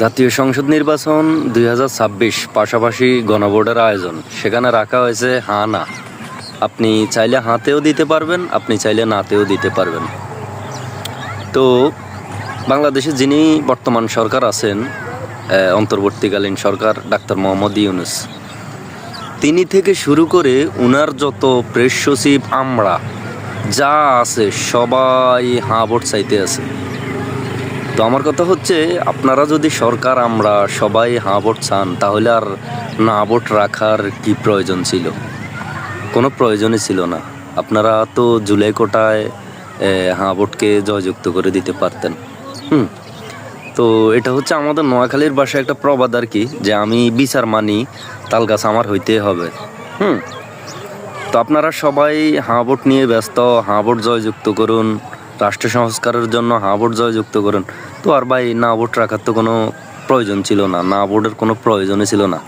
জাতীয় সংসদ নির্বাচন 2026 পাশাপাশি গণভোটের আয়োজন, সেখানে রাখা হয়েছে হ্যাঁ না। আপনি চাইলে হাতেও দিতে পারবেন, আপনি চাইলে নাতেও দিতে পারবেন। তো বাংলাদেশে যিনি বর্তমান সরকার আছেন, অন্তর্বর্তীকালীন সরকার ডাক্তার মোহাম্মদ ইউনূস, তিনি থেকে শুরু করে উনার যত প্রেস সচিব আমরা যা আছে সবাই হাঁ ভোট চাইতে আছে। তো আমার কথা হচ্ছে, আপনারা যদি সরকার আমরা সবাই হাঁ ভোট চান, তাহলে আর না ভোট রাখার কি প্রয়োজন ছিল? কোনো প্রয়োজনই ছিল না। আপনারা তো জুলাই কোটায় হাঁ ভোটকে জয়যুক্ত করে দিতে পারতেন। তো এটা হচ্ছে আমাদের নোয়াখালীর ভাষায় একটা প্রবাদ আর কি, যে আমি বিচার মানি, তাল গাছ আমার হইতে হবে। তো আপনারা সবাই হাঁ ভোট নিয়ে ব্যস্ত, হাঁ ভোট জয়যুক্ত করুন, রাষ্ট্র সংস্কারের জন্য হাঁ ভোট জয়যুক্ত করুন। তো আর ভাই না ভোট রাখার তো কোনো প্রয়োজন ছিল না, না ভোটের কোনো প্রয়োজনই ছিল না।